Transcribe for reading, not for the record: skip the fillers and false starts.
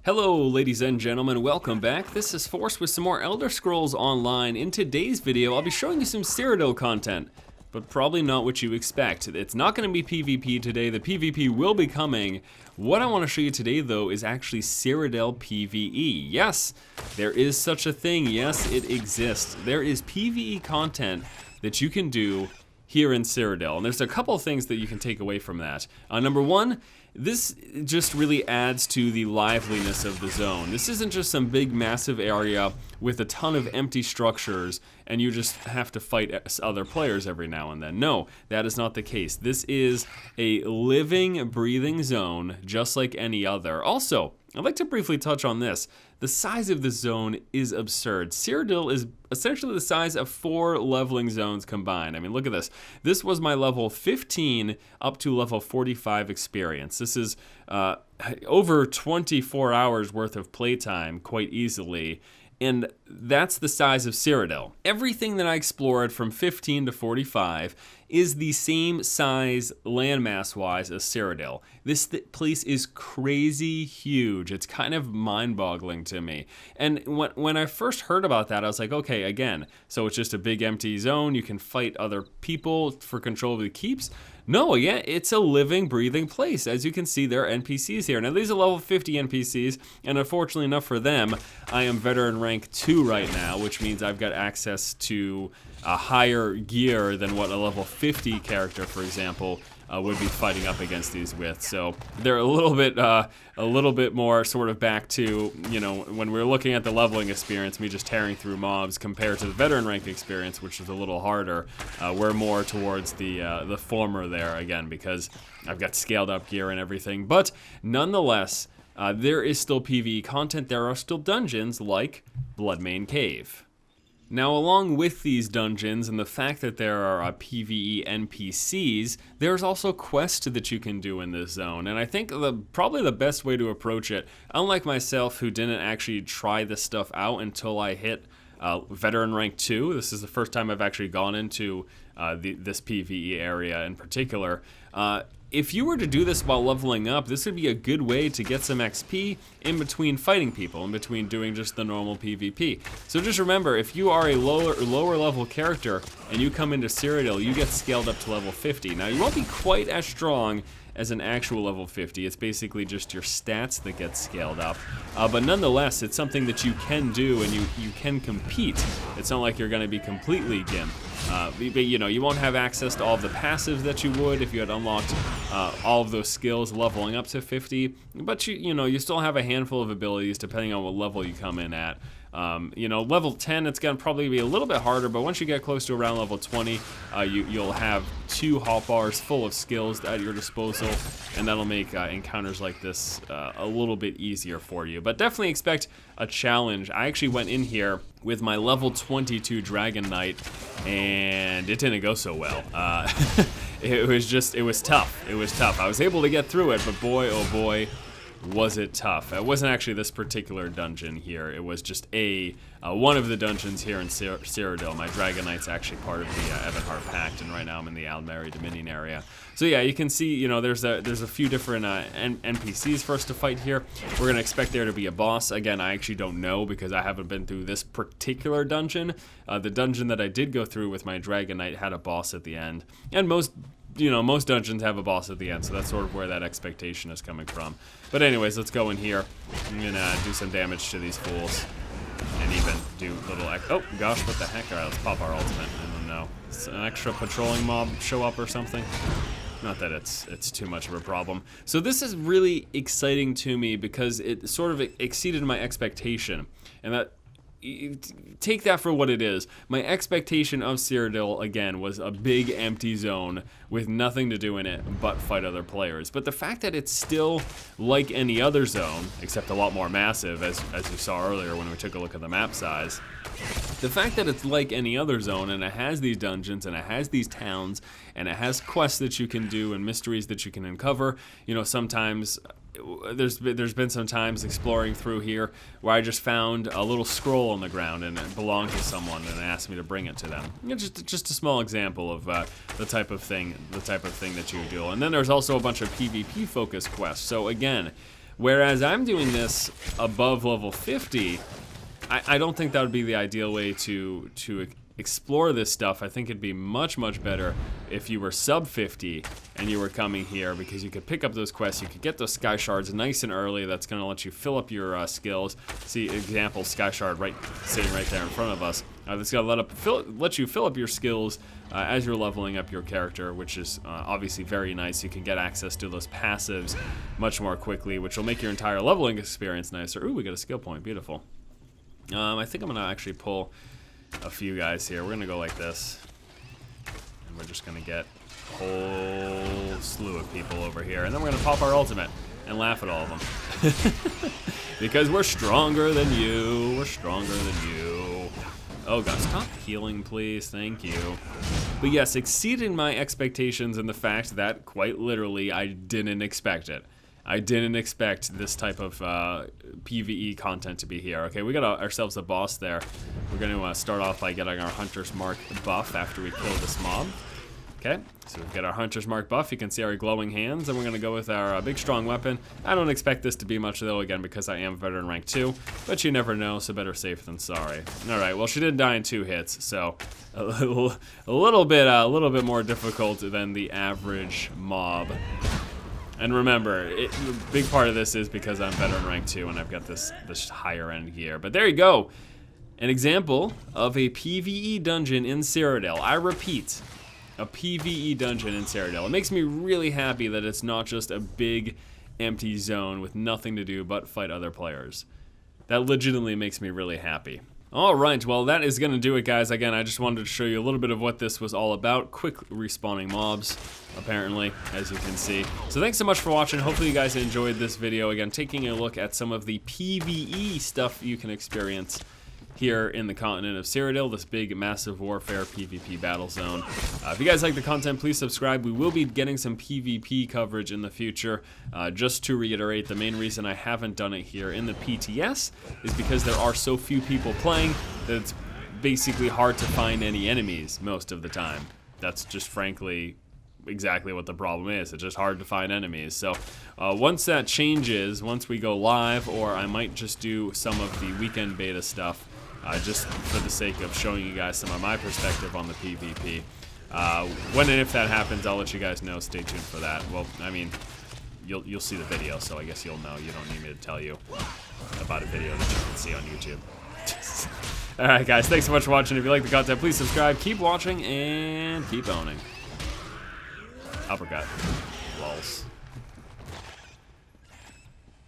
Hello ladies and gentlemen, welcome back. This is Force with some more Elder Scrolls Online. In today's video, I'll be showing you some Cyrodiil content, but probably not what you expect. It's not going to be PvP today, the PvP will be coming. What I want to show you today though is actually Cyrodiil PvE. Yes, there is such a thing, yes it exists. There is PvE content that you can do here in Cyrodiil, and there's a couple of things that you can take away from that. Number one, this just really adds to the liveliness of the zone. This isn't just some big massive area with a ton of empty structures and you just have to fight other players every now and then. No, that is not the case. This is a living, breathing zone just like any other. Also, I'd like to briefly touch on this. The size of this zone is absurd. Cyrodiil is essentially the size of 4 leveling zones combined. I mean, look at this. This was my level 15 up to level 45 experience. This is over 24 hours worth of playtime quite easily. And that's the size of Cyrodiil. Everything that I explored from 15 to 45 is the same size landmass-wise as Cyrodiil. This place is crazy huge. It's kind of mind-boggling to me. And when I first heard about that, I was like, okay, again, so it's just a big empty zone. You can fight other people for control of the keeps. No, yeah, it's a living, breathing place. As you can see, there are NPCs here. Now, these are level 50 NPCs, and unfortunately enough for them, I am veteran rank 2 right now, which means I've got access to a higher gear than what a level 50 character, for example, would be fighting up against these with. So they're a little bit more sort of back to, you know, when we're looking at the leveling experience, me just tearing through mobs compared to the veteran rank experience, which is a little harder. We're more towards the former there again because I've got scaled up gear and everything. But nonetheless, there is still PvE content. There are still dungeons like Bloodmane Cave. Now, along with these dungeons and the fact that there are PvE NPCs, there's also quests that you can do in this zone. And I think probably the best way to approach it, unlike myself who didn't actually try this stuff out until I hit veteran rank 2, this is the first time I've actually gone into this PvE area in particular, if you were to do this while leveling up, this would be a good way to get some XP in between fighting people, in between doing just the normal PvP. So just remember, if you are a lower level character and you come into Cyrodiil, you get scaled up to level 50. Now, you won't be quite as strong as an actual level 50. It's basically just your stats that get scaled up. But nonetheless, it's something that you can do and you can compete. It's not like you're going to be completely gimp. But you know, you won't have access to all of the passives that you would if you had unlocked all of those skills leveling up to 50. But you know, you still have a handful of abilities depending on what level you come in at. You know, level 10, it's going to probably be a little bit harder, but once you get close to around level 20, you'll have 2 hotbars full of skills at your disposal, and that'll make encounters like this a little bit easier for you. But definitely expect a challenge. I actually went in here with my level 22 Dragon Knight, and it didn't go so well. It was tough. It was tough. I was able to get through it, but boy, oh boy, was it tough. It wasn't actually this particular dungeon here. It was just one of the dungeons here in Cyrodiil. My Dragon Knight's actually part of the Ebonheart Pact, and right now I'm in the Aldmeri Dominion area. So yeah, you can see, you know, there's a few different NPCs for us to fight here. We're gonna expect there to be a boss. Again, I actually don't know because I haven't been through this particular dungeon. The dungeon that I did go through with my Dragon Knight had a boss at the end, and most dungeons have a boss at the end, so that's sort of where that expectation is coming from. But anyways, let's go in here. I'm gonna do some damage to these fools, and even do little, oh gosh, what the heck? All right, let's pop our ultimate. I don't know, it's an extra patrolling mob show up or something. Not that it's too much of a problem. So this is really exciting to me because it sort of exceeded my expectation, and that, take that for what it is. My expectation of Cyrodiil, again, was a big empty zone with nothing to do in it but fight other players. But the fact that it's still like any other zone, except a lot more massive, as you saw earlier when we took a look at the map size, the fact that it's like any other zone and it has these dungeons and it has these towns and it has quests that you can do and mysteries that you can uncover, you know, sometimes there's been some times exploring through here where I just found a little scroll on the ground and it belonged to someone and asked me to bring it to them. You know, just a small example of the type of thing that you do. And then there's also a bunch of PvP focused quests. So again, Whereas I'm doing this above level 50, I don't think that would be the ideal way to explore this stuff. I think it'd be much, much better if you were sub 50 and you were coming here, because you could pick up those quests, you could get those sky shards nice and early. That's going to let you fill up your skills. See, example, sky shard sitting right there in front of us. That's going to let you fill up your skills as you're leveling up your character, which is obviously very nice. You can get access to those passives much more quickly, which will make your entire leveling experience nicer. Ooh, we got a skill point. Beautiful. I think I'm going to actually pull a few guys here. We're going to go like this. And we're just going to get a whole slew of people over here. And then we're going to pop our ultimate and laugh at all of them. Because we're stronger than you. We're stronger than you. Oh god, stop healing, please. Thank you. But yes, exceeding my expectations in the fact that, quite literally, I didn't expect it. I didn't expect this type of PvE content to be here. Okay, we got ourselves a boss there. We're going to start off by getting our Hunter's Mark buff after we kill this mob. Okay, so we've got our Hunter's Mark buff. You can see our glowing hands, and we're going to go with our big strong weapon. I don't expect this to be much, though, again, because I am veteran rank 2, but you never know, so better safe than sorry. All right, well, she did die in 2 hits, so a little bit more difficult than the average mob. And remember, the big part of this is because I'm veteran rank 2 and I've got this higher end gear. But there you go, an example of a PvE dungeon in Cyrodiil. I repeat, a PvE dungeon in Cyrodiil. It makes me really happy that it's not just a big empty zone with nothing to do but fight other players. That legitimately makes me really happy. Alright, well that is going to do it, guys. Again, I just wanted to show you a little bit of what this was all about. Quick respawning mobs, apparently, as you can see. So thanks so much for watching. Hopefully you guys enjoyed this video. Again, taking a look at some of the PvE stuff you can experience here in the continent of Cyrodiil, this big, massive warfare PvP battle zone. If you guys like the content, please subscribe. We will be getting some PvP coverage in the future. Just to reiterate, the main reason I haven't done it here in the PTS is because there are so few people playing that it's basically hard to find any enemies most of the time. That's just frankly exactly what the problem is. It's just hard to find enemies. So once that changes, once we go live, or I might just do some of the weekend beta stuff, just for the sake of showing you guys some of my perspective on the PvP. When and if that happens, I'll let you guys know. Stay tuned for that. Well, I mean, you'll see the video, so I guess you'll know. You don't need me to tell you about a video that you can see on YouTube. Alright guys, thanks so much for watching. If you like the content, please subscribe, keep watching, and keep owning. Uppercut. Lols.